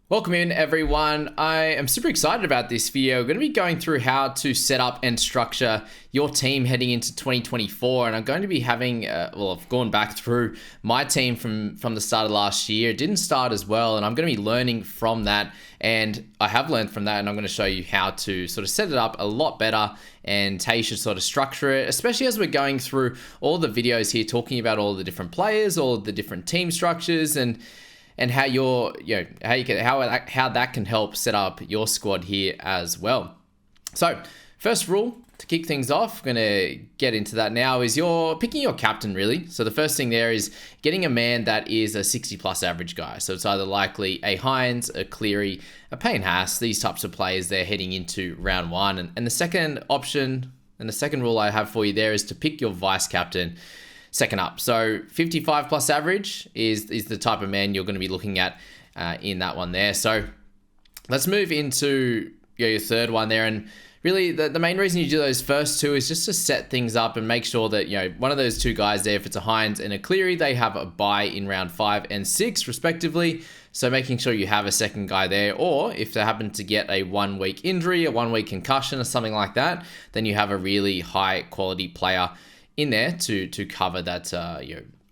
Welcome in, everyone. I am super excited about this video. We're going to be going through how to set up and structure your team heading into 2024, and I'm going to be having I've gone back through my team from the start of last year. It didn't start as well, and I'm going to be learning from that, and I have learned from that, and I'm going to show you how to sort of set it up a lot better and how you should sort of structure it, especially as we're going through all the videos here talking about all the different players, all the different team structures, and how how that can help set up your squad here as well. So first rule to kick things off, I'm going to get into that now, is you're picking your captain, really. So the first thing there is getting a man that is a 60 plus average guy. So it's either likely a Hines, a Cleary, a Payne Haas, these types of players they're heading into round one. And the second option and the second rule I have for you there is to pick your vice captain second up. So 55 plus average is the type of man you're going to be looking at in that one there. So let's move into your third one there. And really the main reason you do those first two is just to set things up and make sure that, one of those two guys there, if it's a Hines and a Cleary, they have a bye in round 5 and 6 respectively. So making sure you have a second guy there, or if they happen to get a 1 week injury, a 1 week concussion or something like that, then you have a really high quality player in there to cover that,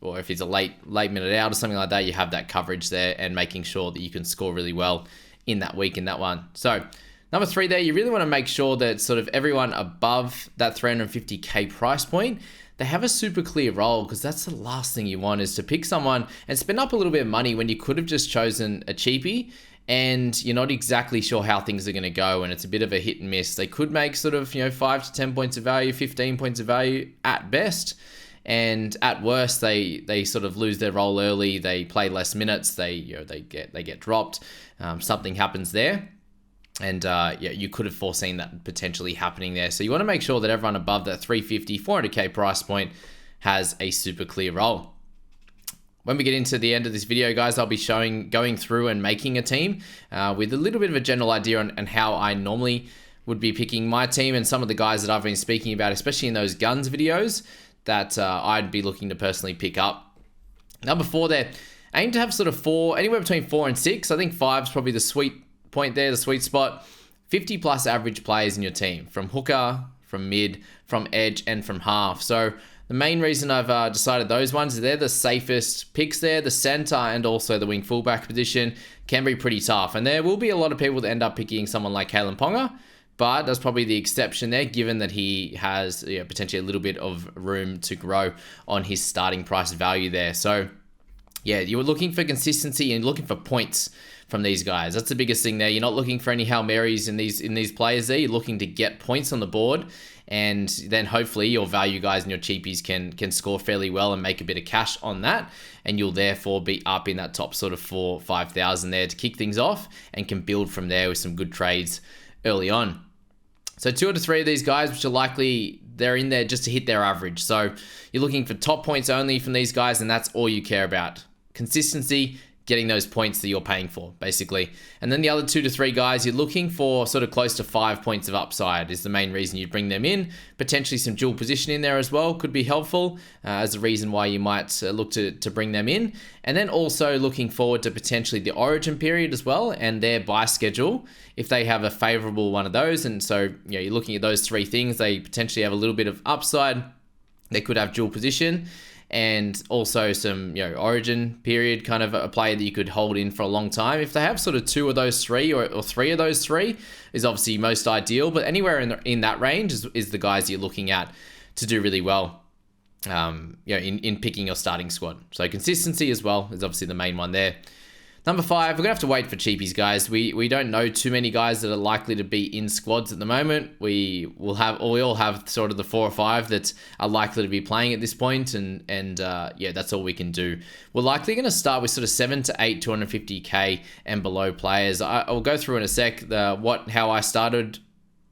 or if it's a late minute out or something like that, you have that coverage there and making sure that you can score really well in that week in that one. So number 3 there, you really want to make sure that sort of everyone above that 350k price point, they have a super clear role, because that's the last thing you want, is to pick someone and spend up a little bit of money when you could have just chosen a cheapie and you're not exactly sure how things are going to go, and it's a bit of a hit and miss. They could make sort of 5 to 10 points of value, 15 points of value at best, and at worst they sort of lose their role early. They play less minutes. They get dropped. Something happens there, and you could have foreseen that potentially happening there. So you want to make sure that everyone above that 350, 400k price point has a super clear role. When we get into the end of this video, guys, I'll be going through and making a team with a little bit of a general idea on how I normally would be picking my team, and some of the guys that I've been speaking about, especially in those guns videos, that I'd be looking to personally pick up. Number 4 there, aim to have sort of anywhere between 4 and 6. I think 5 is probably the sweet point there, the sweet spot. 50 plus average players in your team, from hooker, from mid, from edge, and from half. So the main reason I've decided those ones is they're the safest picks there. The center and also the wing fullback position can be pretty tough. And there will be a lot of people that end up picking someone like Kalen Ponga, but that's probably the exception there, given that he has potentially a little bit of room to grow on his starting price value there. So yeah, you were looking for consistency and looking for points from these guys. That's the biggest thing there. You're not looking for any Hail Marys in these players there. You're looking to get points on the board, and then hopefully your value guys and your cheapies can score fairly well and make a bit of cash on that, and you'll therefore be up in that top sort of 4,000-5,000 there to kick things off, and can build from there with some good trades early on. So 2 out of 3 of these guys, which are likely they're in there just to hit their average. So you're looking for top points only from these guys, and that's all you care about. Consistency, getting those points that you're paying for, basically. And then the other 2 to 3 guys, you're looking for sort of close to 5 points of upside is the main reason you bring them in. Potentially some dual position in there as well could be helpful as a reason why you might look to bring them in. And then also looking forward to potentially the origin period as well, and their buy schedule, if they have a favorable one of those. And so you're looking at those 3 things. They potentially have a little bit of upside. They could have dual position, and also some origin period, kind of a player that you could hold in for a long time. If they have sort of 2 of those 3 or 3 of those 3 is obviously most ideal, but anywhere in that range is the guys you're looking at to do really well in picking your starting squad. So consistency as well is obviously the main one there. Number 5, we're going to have to wait for cheapies, guys. We don't know too many guys that are likely to be in squads at the moment. We all have sort of the 4 or 5 that are likely to be playing at this point, and that's all we can do. We're likely going to start with sort of 7 to 8 250k and below players. I'll go through in a sec how I started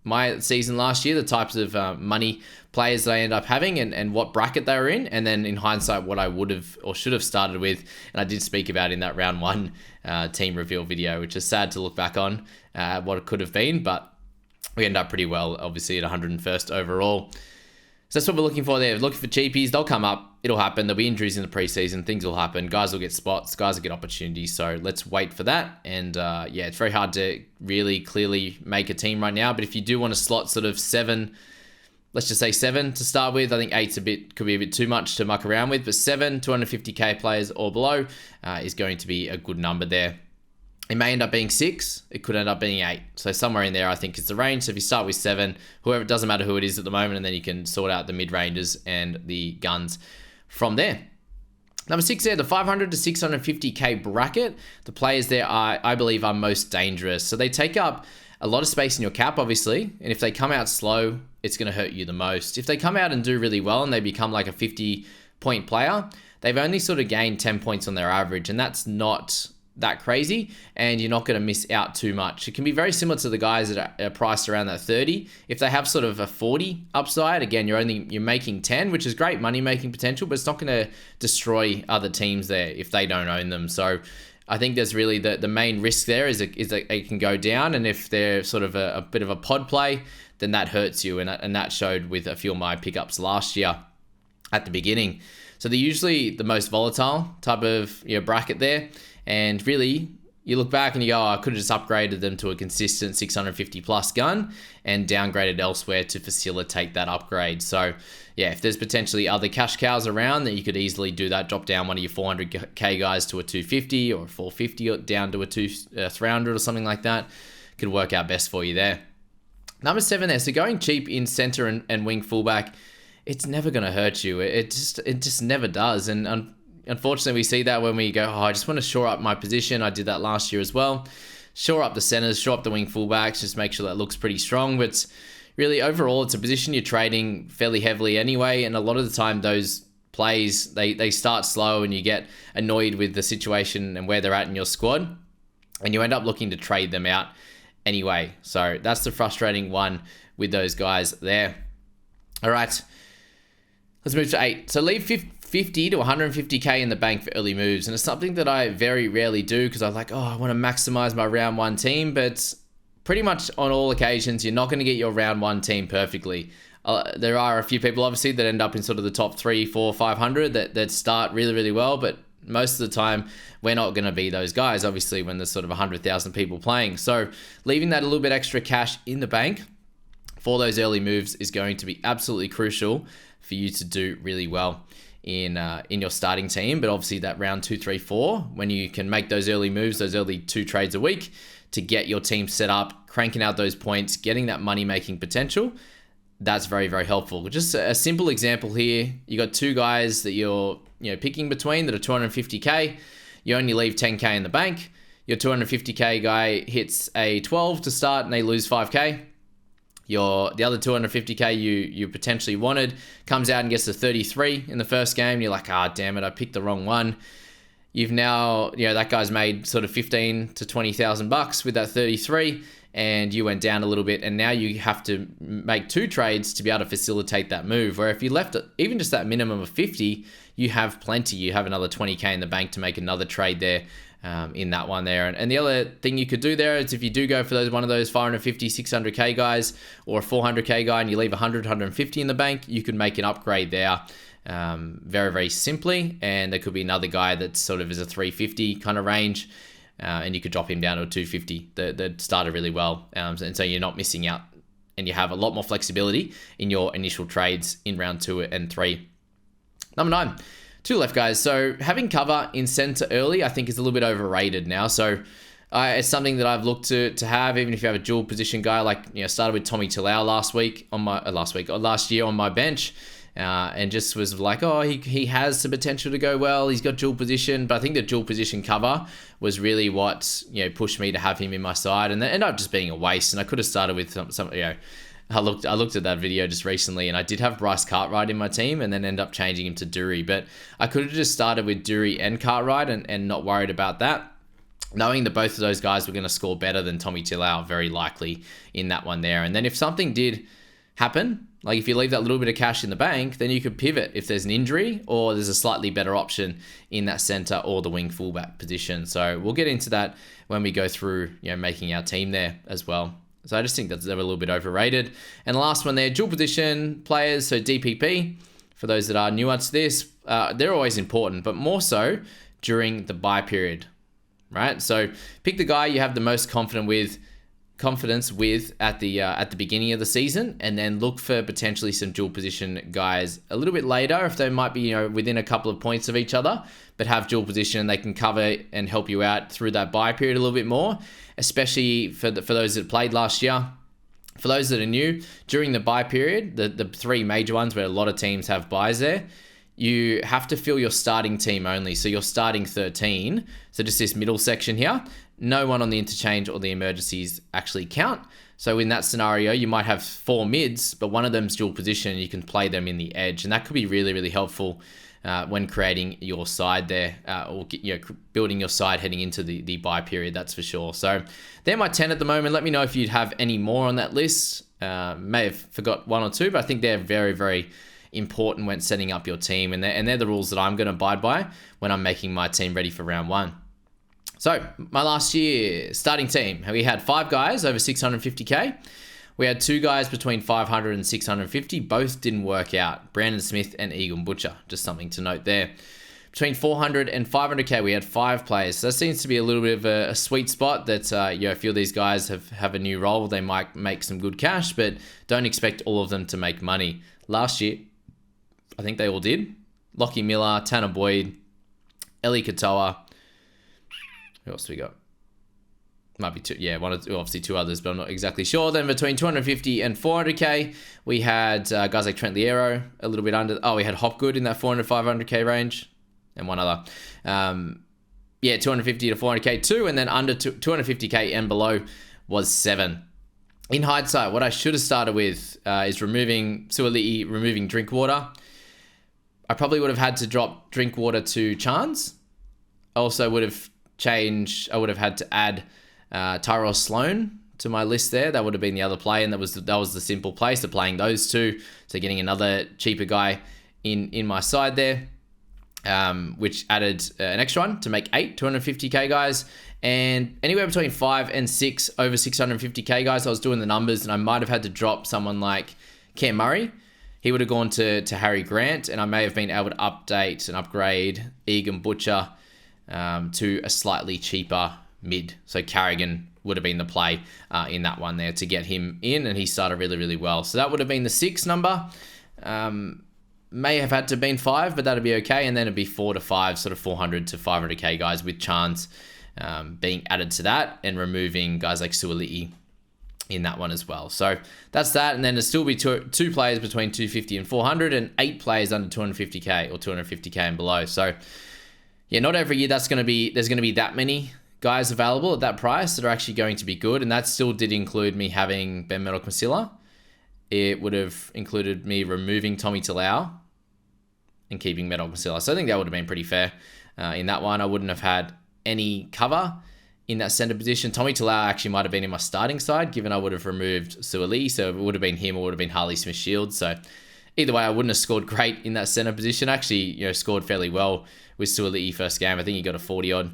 my season last year, the types of money players that I end up having, and what bracket they were in, and then in hindsight what I would have or should have started with, and I did speak about in that round 1 team reveal video, which is sad to look back on what it could have been, but we end up pretty well, obviously at 101st overall. So that's what we're looking for there. Looking for cheapies, they'll come up it'll happen. There'll be injuries in the preseason. Things will happen. Guys will get spots. Guys will get opportunities. So let's wait for that. And yeah, it's very hard to really clearly make a team right now. But if you do want to slot sort of 7, let's just say 7 to start with. I think 8's could be a bit too much to muck around with. But 7, 250k players or below is going to be a good number there. It may end up being 6. It could end up being 8. So somewhere in there, I think is the range. So if you start with 7, whoever, it doesn't matter who it is at the moment, and then you can sort out the mid-ranges and the guns from there. Number 6 there, the 500 to 650k bracket. The players there I believe are most dangerous. So they take up a lot of space in your cap, obviously. And if they come out slow, it's going to hurt you the most. If they come out and do really well and they become like a 50-point player, they've only sort of gained 10 points on their average. And that's not that crazy, and you're not going to miss out too much. It can be very similar to the guys that are priced around that 30. If they have sort of a 40 upside, again, you're making 10, which is great money making potential, but it's not going to destroy other teams there if they don't own them. So I think there's really the main risk there is that it can go down, and if they're sort of a bit of a pod play, then that hurts you, and that showed with a few of my pickups last year at the beginning. So they're usually the most volatile type of bracket there. And really, you look back and you go, I could have just upgraded them to a consistent 650 plus gun and downgraded elsewhere to facilitate that upgrade. So yeah, if there's potentially other cash cows around, that you could easily do that, drop down one of your 400k guys to a 250 or a 450 or down to a 300 or something like that, could work out best for you there. Number 7 there, so going cheap in center and wing fullback, it's never going to hurt you. It just never does. And unfortunately, we see that when we go, I just want to shore up my position. I did that last year as well. Shore up the centers, shore up the wing fullbacks, just make sure that looks pretty strong. But really, overall, it's a position you're trading fairly heavily anyway. And a lot of the time, those plays, they start slow and you get annoyed with the situation and where they're at in your squad. And you end up looking to trade them out anyway. So that's the frustrating one with those guys there. All right, let's move to 8. So leave 50 to 150k in the bank for early moves. And it's something that I very rarely do because I'm like, I want to maximize my round 1 team. But pretty much on all occasions, you're not going to get your round 1 team perfectly. There are a few people, obviously, that end up in sort of the top 3, 4, 500 that start really, really well. But most of the time, we're not going to be those guys, obviously, when there's sort of 100,000 people playing. So leaving that a little bit extra cash in the bank for those early moves is going to be absolutely crucial for you to do really well in your starting team. But obviously that round 2, 3, 4, when you can make those early moves, those early 2 trades a week to get your team set up, cranking out those points, getting that money making potential, that's very, very helpful. Just a simple example here. You got 2 guys that you're picking between that are 250k. You only leave 10k in the bank. Your 250k guy hits a 12 to start and they lose 5k. The other 250k you potentially wanted comes out and gets to 33 in the first game. You're like, damn it, I picked the wrong one. You've now, that guy's made sort of 15 to 20,000 bucks with that 33, and you went down a little bit, and now you have to make 2 trades to be able to facilitate that move. Where if you left it, even just that minimum of 50, you have plenty. You have another 20k in the bank to make another trade there. In that one there. And the other thing you could do there is if you do go for one of those 550, 600k guys or a 400k guy and you leave 100, 150 in the bank, you could make an upgrade there very, very simply. And there could be another guy that sort of is a 350 kind of range and you could drop him down to a 250 that started really well. And so you're not missing out and you have a lot more flexibility in your initial trades in round 2 and 3. Number 9. 2 left, guys. So having cover in center early, I think, is a little bit overrated now. So it's something that I've looked to have, even if you have a dual position guy. Like, started with Tommy Talau last year on my bench, and just was like, he has the potential to go well. He's got dual position, but I think the dual position cover was really what pushed me to have him in my side, and that ended up just being a waste. And I could have started with some I looked at that video just recently, and I did have Bryce Cartwright in my team and then end up changing him to Dury. But I could have just started with Dury and Cartwright and not worried about that, knowing that both of those guys were going to score better than Tommy Talau, very likely in that one there. And then if something did happen, like if you leave that little bit of cash in the bank, then you could pivot if there's an injury or there's a slightly better option in that center or the wing fullback position. So we'll get into that when we go through making our team there as well. So I just think that's a little bit overrated. And the last one there, dual position players, so DPP. For those that are newer to this, they're always important, but more so during the bye period, right? So pick the guy you have the most confidence with at the beginning of the season, and then look for potentially some dual position guys a little bit later if they might be within a couple of points of each other, but have dual position and they can cover and help you out through that bye period a little bit more, especially for those that played last year. For those that are new, during the bye period, the three major ones where a lot of teams have buys there, you have to fill your starting team only. So your starting 13, so just this middle section here, no one on the interchange or the emergencies actually count. So in that scenario, you might have 4 mids, but one of them's dual position. You can play them in the edge, and that could be really, really helpful when creating your side there, or building your side heading into the bye period. That's for sure. So they're my 10 at the moment. Let me know if you'd have any more on that list. May have forgot 1 or 2, but I think they're very, very important when setting up your team, and they're the rules that I'm going to abide by when I'm making my team ready for round 1. So my last year starting team, we had 5 guys over 650k. We had 2 guys between 500 and 650. Both didn't work out. Brandon Smith and Egan Butcher. Just something to note there. Between 400 and 500k, we had 5 players. So that seems to be a little bit of a sweet spot that a few of these guys have a new role. They might make some good cash, but don't expect all of them to make money. Last year, I think they all did. Lockie Miller, Tanner Boyd, Eli Katoa. Who else do we got? Might be 2. Yeah, obviously 2 others, but I'm not exactly sure. Then between 250 and 400k, we had guys like Trent Liero, a little bit under. Oh, we had Hopgood in that 400 500k range, and one other. 250 to 400k 2, and then under 250k and below was 7. In hindsight, what I should have started with is removing Suoli'i, removing Drinkwater. I probably would have had to drop Drinkwater to Chance. Also would have had to add Tyrell Sloan to my list there. That would have been the other play, and that was the simple play. So playing those 2, so getting another cheaper guy in my side there, which added an extra one to make 8 250k guys, and anywhere between 5 and 6 over 650k guys. I was doing the numbers, and I might have had to drop someone like Cam Murray. He would have gone to Harry Grant, and I may have been able to update and upgrade Egan Butcher to a slightly cheaper mid. So Carrigan would have been the play in that one there to get him in, and he started really, really well. So that would have been the 6 number. May have had to been 5, but that'd be okay. And then it'd be 4 to 5, sort of 400 to 500k guys, with Chance being added to that, and removing guys like Suoli'i in that one as well. So that's that. And then there'll still be two players between 250 and 400, and 8 players under 250k or 250k and below. So yeah, not every year there's going to be that many guys available at that price that are actually going to be good. And that still did include me having Ben Metal-Masila. It would have included me removing Tommy Talau and keeping Metal-Masila. So I think that would have been pretty fair in that one. I wouldn't have had any cover in that center position. Tommy Talau actually might have been in my starting side, given I would have removed Suoli'i. So it would have been him, or it would have been Harley Smith-Shields. So either way, I wouldn't have scored great in that center position. Actually, scored fairly well with Suoli'i first game. I think he got a 40 odd,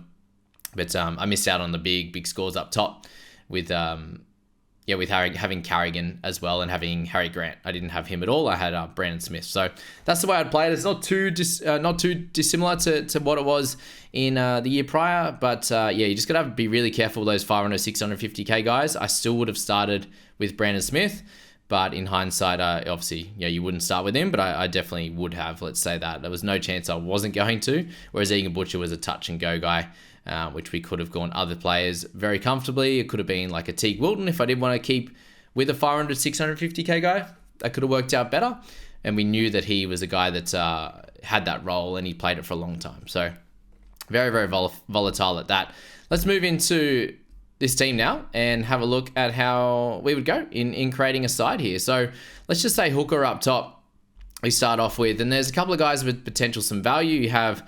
but I missed out on the big scores up top with having Carrigan as well, and having Harry Grant. I didn't have him at all. I had Brandon Smith. So that's the way I'd play it. It's not too dissimilar to what it was in the year prior, but you just gotta be really careful with those 500, 650k guys. I still would have started with Brandon Smith, but in hindsight, obviously, you wouldn't start with him, but I definitely would have. Let's say that there was no chance I wasn't going to. Whereas Egan Butcher was a touch and go guy, which we could have gone other players very comfortably. It could have been like a Teague Wilton if I did want to keep with a 500, 650k guy. That could have worked out better. And we knew that he was a guy that had that role, and he played it for a long time. So very, very volatile at that. Let's move into this team now and have a look at how we would go in creating a side here. So let's just say hooker up top we start off with, and there's a couple of guys with potential some value. You have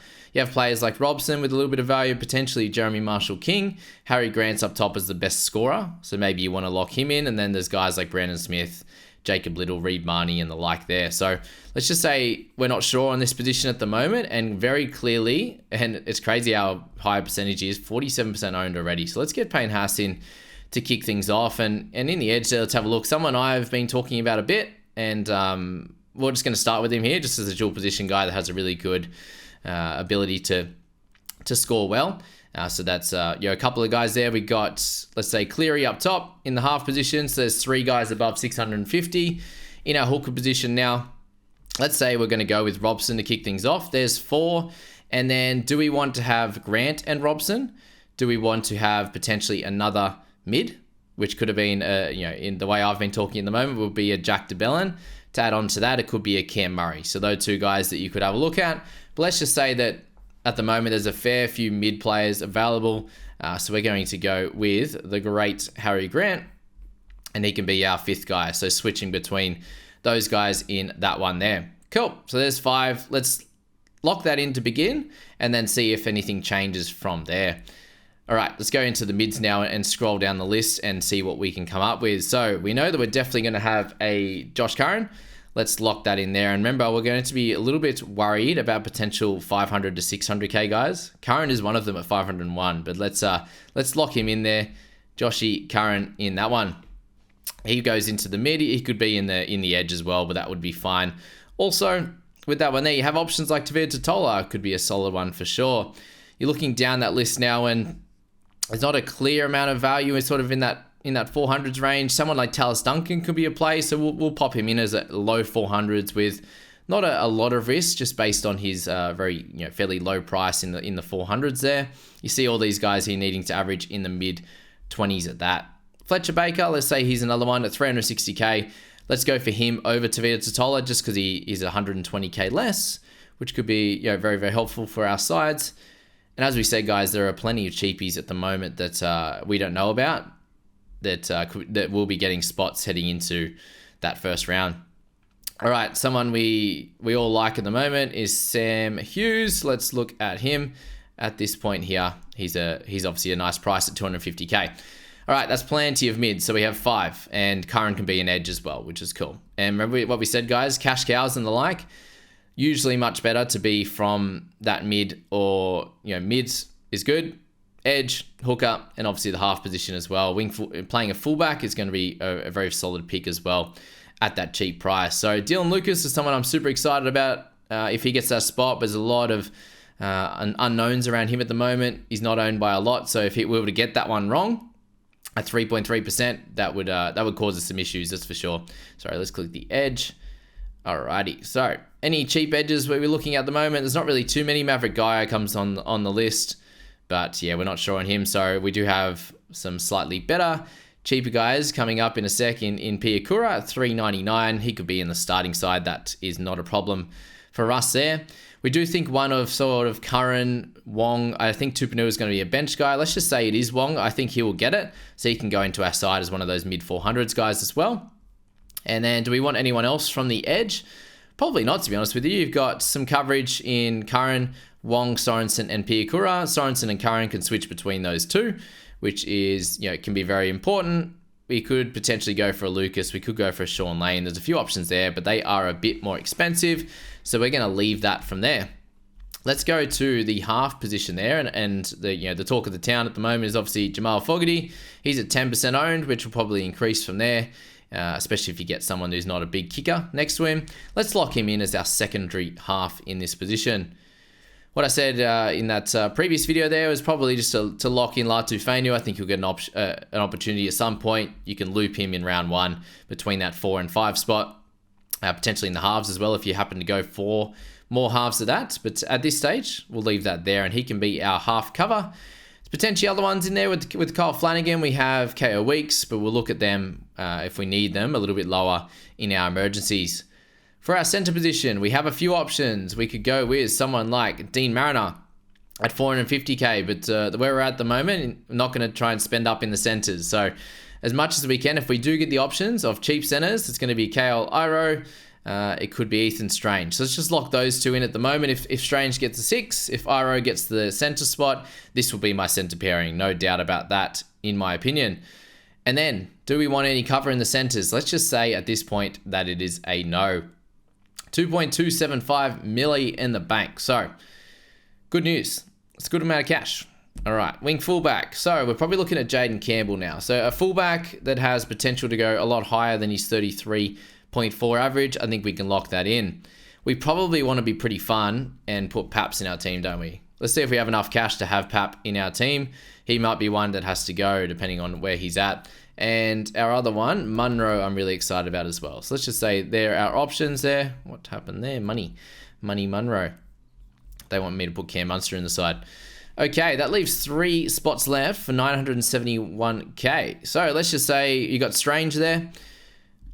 players like Robson with a little bit of value, potentially Jeremy Marshall-King. Harry Grant's up top as the best scorer, so maybe you want to lock him in. And then there's guys like Brandon Smith, Jacob Little, Reed Marnie, and the like there. So let's just say we're not sure on this position at the moment, and very clearly, and it's crazy how high a percentage is, 47% owned already. So let's get Payne Haas in to kick things off. And in the edge there, let's have a look. Someone I've been talking about a bit, and we're just going to start with him here, just as a dual position guy that has a really good ability to score well. So that's a couple of guys there. We got, let's say, Cleary up top in the half position. So there's 3 guys above 650 in our hooker position now. Let's say we're going to go with Robson to kick things off. There's 4. And then do we want to have Grant and Robson? Do we want to have potentially another mid, which could have been, in the way I've been talking at the moment, would be a Jack DeBellin. To add on to that, it could be a Cam Murray. So those 2 guys that you could have a look at. But let's just say that at the moment, there's a fair few mid players available. So we're going to go with the great Harry Grant, and he can be our 5th guy. So switching between those guys in that one there. Cool. So there's 5. Let's lock that in to begin, and then see if anything changes from there. All right, let's go into the mids now and scroll down the list and see what we can come up with. So we know that we're definitely going to have a Josh Curran. Let's lock that in there. And remember, we're going to be a little bit worried about potential 500 to 600k guys. Curran is one of them at 501, but let's lock him in there. Joshy Curran in that one. He goes into the mid. He could be in the edge as well, but that would be fine. Also, with that one there, you have options like Tavir Totola. Could be a solid one for sure. You're looking down that list now, and there's not a clear amount of value. It's sort of in that 400s range. Someone like Tallis Duncan could be a play, so we'll pop him in as a low 400s with not a lot of risk, just based on his very fairly low price in the 400s there. You see all these guys here needing to average in the mid 20s at that. Fletcher Baker, let's say he's another one at 360k. Let's go for him over Tavir Totola just because he is 120k less, which could be very, very helpful for our sides. And as we said, guys, there are plenty of cheapies at the moment that we don't know about that will be getting spots heading into that first round. All right, someone we all like at the moment is Sam Hughes. Let's look at him at this point here. He's obviously a nice price at 250k. All right, that's plenty of mids. So we have 5, and Curran can be an edge as well, which is cool. And remember what we said, guys, cash cows and the like. Usually much better to be from that mid, or mids is good, edge, hooker, and obviously the half position as well. Playing a fullback is going to be a very solid pick as well at that cheap price. So Dylan Lucas is someone I'm super excited about if he gets that spot. There's a lot of unknowns around him at the moment. He's not owned by a lot, so if we were to get that one wrong at 3.3%, that would cause us some issues, that's for sure. Sorry, let's click the edge. Alrighty, so any cheap edges we're looking at the moment, there's not really too many. Maverick Guy comes on the list, but yeah, we're not sure on him. So we do have some slightly better, cheaper guys coming up in a sec in Piakura at 399. He could be in the starting side. That is not a problem for us there. We do think one of sort of Curran, Wong, I think Tupanua is going to be a bench guy. Let's just say it is Wong. I think he will get it. So he can go into our side as one of those mid 400s guys as well. And then do we want anyone else from the edge? Probably not, to be honest with you. You've got some coverage in Curran, Wong, Sorensen, and Piakura. Sorensen and Curran can switch between those 2, which is, can be very important. We could potentially go for a Lucas. We could go for a Sean Lane. There's a few options there, but they are a bit more expensive. So we're going to leave that from there. Let's go to the half position there, and the talk of the town at the moment is obviously Jamal Fogarty. He's at 10% owned, which will probably increase from there. Especially if you get someone who's not a big kicker next to him. Let's lock him in as our secondary half in this position. What I said in that previous video there was probably just to lock in Latu Fainu. I think you'll get an opportunity at some point. You can loop him in round 1 between that 4 and 5 spot, potentially in the halves as well if you happen to go for more halves of that. But at this stage, we'll leave that there, and he can be our half cover. Potentially other ones in there with Kyle Flanagan. We have KO Weeks, but we'll look at them if we need them a little bit lower in our emergencies. For our center position, we have a few options. We could go with someone like Dean Mariner at 450k, but where we're at the moment, I'm not going to try and spend up in the centers. So as much as we can, if we do get the options of cheap centers, it's going to be KL Iro. It could be Ethan Strange. So let's just lock those 2 in at the moment. If Strange gets a 6, if Iro gets the center spot, this will be my center pairing. No doubt about that, in my opinion. And then, do we want any cover in the centers? Let's just say at this point that it is a no. 2.275 milli in the bank. So, good news. It's a good amount of cash. All right, wing fullback. So we're probably looking at Jaden Campbell now. So a fullback that has potential to go a lot higher than his 33 0.4 average. I think we can lock that in. We probably want to be pretty fun and put Paps in our team, don't we? Let's see if we have enough cash to have Pap in our team. He might be one that has to go depending on where he's at. And our other one, Munro, I'm really excited about as well. So let's just say they're our options there. What happened there? Money Munro. They want me to put Cam Munster in the side. Okay, that leaves 3 spots left for 971k. So let's just say you got Strange there.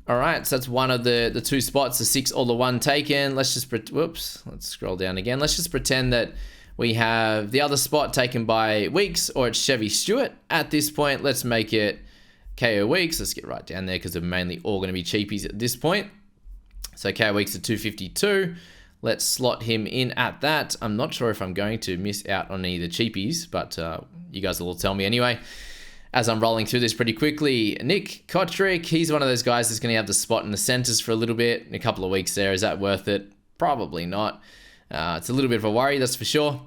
All right, so that's one of the 2 spots, the 6 or the 1 taken. Let's just, let's scroll down again. Let's just pretend that we have the other spot taken by Weeks, or it's Chevy Stewart. At this point, let's make it KO Weeks. Let's get right down there because they're mainly all going to be cheapies at this point. So KO Weeks at 252. Let's slot him in at that. I'm not sure if I'm going to miss out on any of the cheapies, but you guys will all tell me anyway. As I'm rolling through this pretty quickly, Nick Kotrick, he's one of those guys that's going to have the spot in the centers for a little bit. In a couple of weeks there, is that worth it? Probably not. It's a little bit of a worry, that's for sure.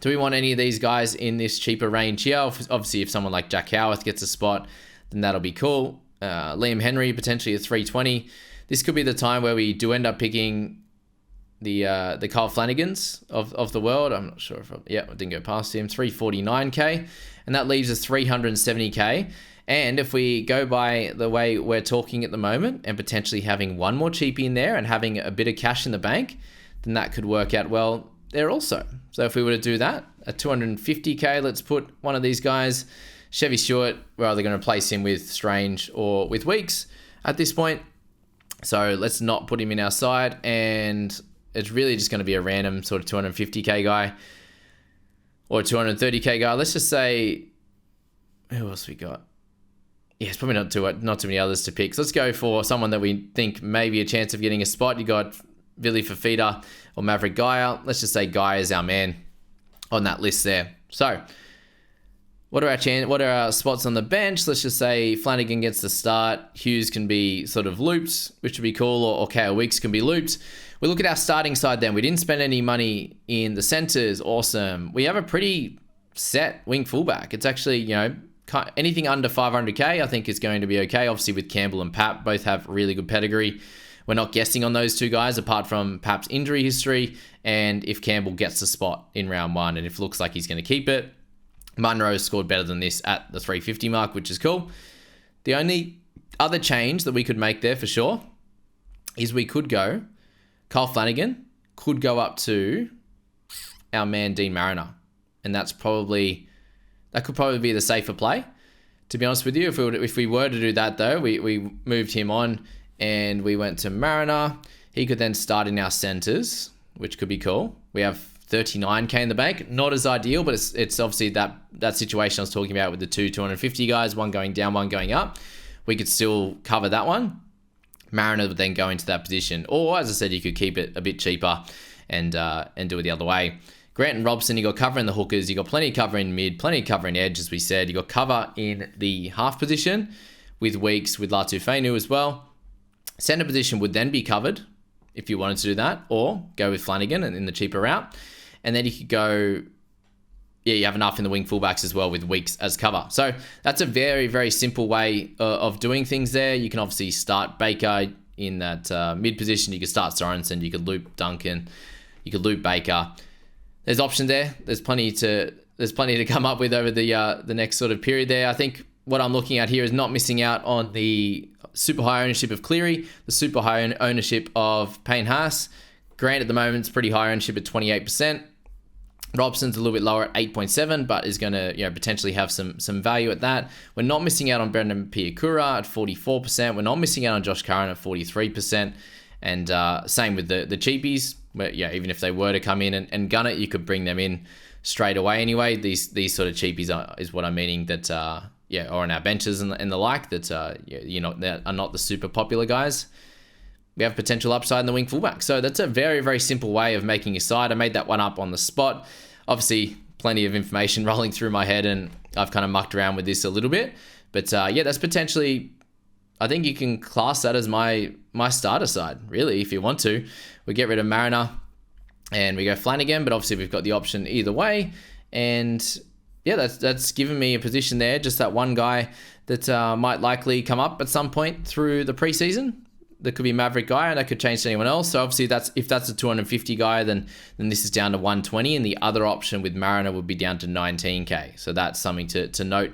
Do we want any of these guys in this cheaper range here? Obviously, if someone like Jack Howarth gets a spot, then that'll be cool. Liam Henry, potentially at 320. This could be the time where we do end up picking the Kyle Flanagans of the world. I'm not sure if I didn't go past him. 349k, and that leaves us 370k. And if we go by the way we're talking at the moment and potentially having one more cheapie in there and having a bit of cash in the bank, then that could work out well there also. So if we were to do that at 250k, let's put one of these guys, Chevy Stewart. We're either going to replace him with Strange or with Weeks at this point. So let's not put him in our side, and it's really just going to be a random sort of 250k guy or 230k guy. Let's just say, who else we got? Yeah, it's probably not too many others to pick. So let's go for someone that we think maybe a chance of getting a spot. You got Billy Fafita or Maverick Gaia. Let's just say Gaia is our man on that list there. So what are our spots on the bench? Let's just say Flanagan gets the start. Hughes can be sort of looped, which would be cool, or KO Weeks can be looped. We look at our starting side then. We didn't spend any money in the centers. Awesome. We have a pretty set wing fullback. It's actually, anything under 500k I think is going to be okay. Obviously with Campbell and Pap, both have really good pedigree. We're not guessing on those 2 guys apart from Pap's injury history and if Campbell gets the spot in round 1 and if it looks like he's going to keep it. Munro scored better than this at the 350 mark, which is cool. The only other change that we could make there for sure is we could go, Kyle Flanagan could go up to our man Dean Mariner. And that could probably be the safer play. To be honest with you, if we were to do that though, we moved him on and we went to Mariner. He could then start in our centers, which could be cool. We have 39k in the bank. Not as ideal, but it's obviously that situation I was talking about with the 250 guys, one going down, one going up. We could still cover that one. Mariner would then go into that position. Or, as I said, you could keep it a bit cheaper and do it the other way. Grant and Robson, you got cover in the hookers. You got plenty of cover in mid, plenty of cover in edge, as we said. You got cover in the half position with Weeks, with Latu Fainu as well. Center position would then be covered if you wanted to do that, or go with Flanagan and in the cheaper route. And then you could go, you have enough in the wing fullbacks as well with Weeks as cover. So that's a very, very simple way of doing things there. You can obviously start Baker in that mid position. You could start Sorensen. You could loop Duncan. You could loop Baker. There's option there. There's plenty to come up with over the next sort of period there. I think what I'm looking at here is not missing out on the super high ownership of Cleary, the super high ownership of Payne Haas. Grant at the moment is pretty high ownership at 28%. Robson's a little bit lower at 8.7, but is going to potentially have some value at that. We're not missing out on Brendan Piakura at 44%. We're not missing out on Josh Curran at 43%. And same with the cheapies. Where, even if they were to come in and gun it, you could bring them in straight away anyway. These sort of cheapies is what I'm meaning that or on our benches and the like that that are not the super popular guys. We have potential upside in the wing fullback. So that's a very, very simple way of making a side. I made that one up on the spot. Obviously, plenty of information rolling through my head, and I've kind of mucked around with this a little bit. But that's potentially, I think you can class that as my starter side, really, if you want to. We get rid of Mariner and we go Flanagan, but obviously we've got the option either way. And that's given me a position there, just that one guy that might likely come up at some point through the preseason. there could be a Maverick guy, and that could change to anyone else. So obviously, if that's a 250 guy, then this is down to 120, and the other option with Mariner would be down to 19k. So that's something to note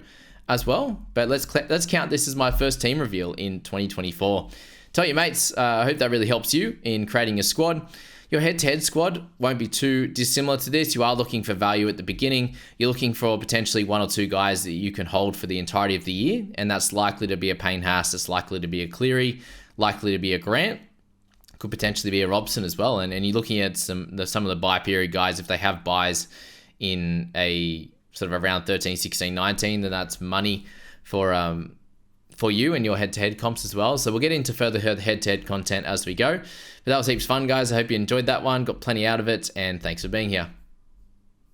as well. But let's count this as my first team reveal in 2024. Tell your mates. I hope that really helps you in creating a squad. Your head-to-head squad won't be too dissimilar to this. You are looking for value at the beginning. You're looking for potentially 1 or 2 guys that you can hold for the entirety of the year, and that's likely to be a Payne Haas, it's likely to be a Cleary, likely to be a Grant, could potentially be a Robson as well. And you're looking at some of the buy period guys. If they have buys in a sort of around 13, 16, 19, then that's money for you and your head-to-head comps as well. So we'll get into further head-to-head content as we go. But that was heaps fun, guys. I hope you enjoyed that one, got plenty out of it, and thanks for being here.